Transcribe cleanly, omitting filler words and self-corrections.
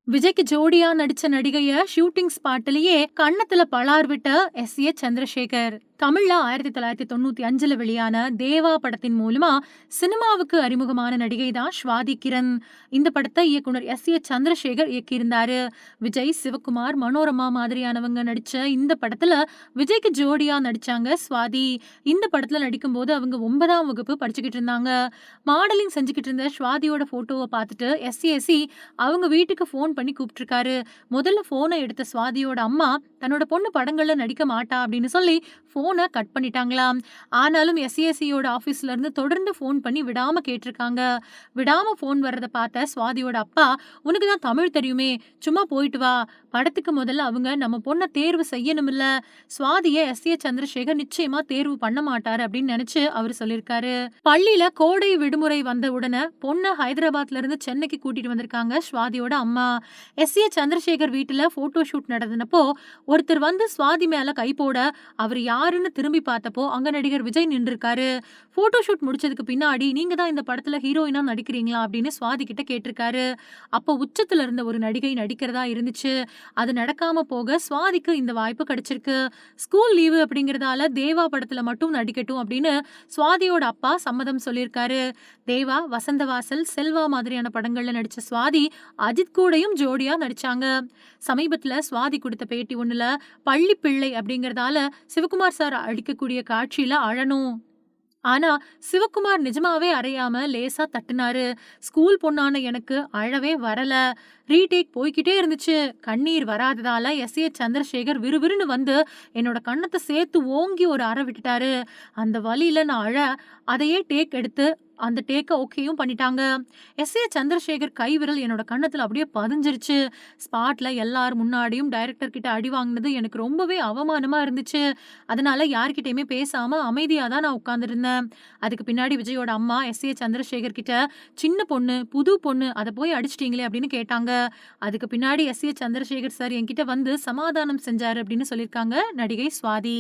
விஜய்க்கு ஜோடியா நடிச்ச நடிகைய ஷூட்டிங் ஸ்பாட்லயே கன்னத்துல பளார் விட்ட எஸ்.ஏ. சந்திரசேகர். தமிழ்ல 1995ல வெளியான தேவா படத்தின் மூலமா சினிமாவுக்கு அறிமுகமான நடிகை தான் சுவாதி கிரண். இந்த படத்தை இயக்குனர் எஸ்.ஏ. சந்திரசேகர் இயக்கியிருந்தாரு. விஜய், சிவகுமார், மனோரமா மாதிரியானவங்க நடிச்ச இந்த படத்துல விஜய்க்கு ஜோடியா நடிச்சாங்க சுவாதி. இந்த படத்துல நடிக்கும்போது அவங்க 9ஆம் வகுப்பு படிச்சுக்கிட்டு இருந்தாங்க. மாடலிங் செஞ்சுக்கிட்டு இருந்த சுவாதியோட போட்டோவை பார்த்துட்டு எஸ்.ஏ.சி அவங்க வீட்டுக்கு ஃபோன் பண்ணி கூப்பிட்டுருக்காரு. முதல்ல ஃபோனை எடுத்த சுவாதியோட அம்மா தன்னோட பொண்ணு படங்கள்ல நடிக்க மாட்டா அப்படின்னு சொல்லி ஃபோனை கட் பண்ணிட்டாங்களாம். ஆனாலும் எஸ்ஏசியோட ஆஃபீஸ்ல இருந்து தொடர்ந்து ஃபோன் பண்ணி விடாம கேட்டிருக்காங்க. விடாம ஃபோன் வர்றத பார்த்த சுவாதியோட அப்பா, உனக்கு தான் தமிழ் தெரியுமே, சும்மா போயிட்டு வா, படத்துக்கு முதல்ல அவங்க நம்ம பொண்ணை தேர்வு செய்யணுமில்ல, சுவாதியை எஸ்.ஏ. சந்திரசேகர் நிச்சயமா தேர்வு பண்ண மாட்டாரு அப்படின்னு நினைச்சு அவர் சொல்லியிருக்காரு. பள்ளியில கோடை விடுமுறை வந்த உடனே பொண்ணை ஹைதராபாத்ல இருந்து சென்னைக்கு கூட்டிட்டு வந்திருக்காங்க சுவாதியோட அம்மா. எஸ்.ஏ. சந்திரசேகர் வீட்டுல போட்டோ ஷூட் நடந்தப்போ ஒருத்தர் வந்து சுவாதி மேல கை போட அவர் யாருன்னு திரும்பி பார்த்தப்போ அங்க நடிகர் விஜய் நின்றுருக்காரு. போட்டோ ஷூட் முடிச்சதுக்கு பின்னாடி நீங்க தான் இந்த படத்துல ஹீரோயினா நடிக்கிறீங்களா அப்படின்னு சுவாதி கிட்ட கேட்டிருக்காரு. அப்போ உச்சத்துல இருந்த ஒரு நடிகை நடிக்கிறதா இருந்துச்சு. அது நடக்காம போக சுவாதிக்கு இந்த வாய்ப்பு கிடைச்சிருக்கு. ஸ்கூல் லீவு அப்படிங்கறதால தேவா படத்துல மட்டும் நடிக்கட்டும் அப்படின்னு சுவாதியோட அப்பா சம்மதம் சொல்லியிருக்காரு. தேவா, வசந்தவாசல், செல்வா மாதிரியான படங்கள்ல நடிச்ச சுவாதி அஜித் கூடயும் ஜோடியா நடிச்சாங்க. சமீபத்துல சுவாதி கொடுத்த பேட்டி ஒண்ணுல பள்ளி பிள்ளை அப்படிங்கறதால சிவகுமார் சார் அடிக்கக்கூடிய காட்சியில அழணும். ஆனா சிவகுமார் நிஜமாவே அறையாம லேசா தட்டுனாரு. ஸ்கூல் பொண்ணான எனக்கு அழவே வரல. ரீடேக் போய்கிட்டே இருந்துச்சு. கண்ணீர் வராததால எஸ்.ஏ. சந்திரசேகர் விறுவிறுன்னு வந்து என்னோட கண்ணத்தை சேர்த்து ஓங்கி ஒரு அறை விட்டுட்டாரு. அந்த வலியில நான் அதையே டேக் எடுத்து அந்த டேக்க ஓகேயும் பண்ணிட்டாங்க. எஸ்.ஏ. சந்திரசேகர் கைவிரல் என்னோட கண்ணத்துல அப்படியே பதிஞ்சிருச்சு. ஸ்பாட்ல எல்லார் முன்னாடியும் டைரக்டர் கிட்ட அடி வாங்கினது எனக்கு ரொம்பவே அவமானமா இருந்துச்சு. அதனால யார்கிட்டயுமே பேசாம அமைதியா தான் நான் உட்கார்ந்திருந்தேன். அதுக்கு பின்னாடி விஜயோட அம்மா எஸ்.ஏ. சந்திரசேகர் கிட்ட, சின்ன பொண்ணு, புது பொண்ணு, அத போய் அடிச்சிட்டீங்களே அப்படின்னு கேட்டாங்க. அதுக்கு பின்னாடி எஸ்.ஏ. சந்திரசேகர் சார் என்கிட்ட வந்து சமாதானம் செஞ்சாரு அப்படின்னு சொல்லியிருக்காங்க நடிகை சுவாதி.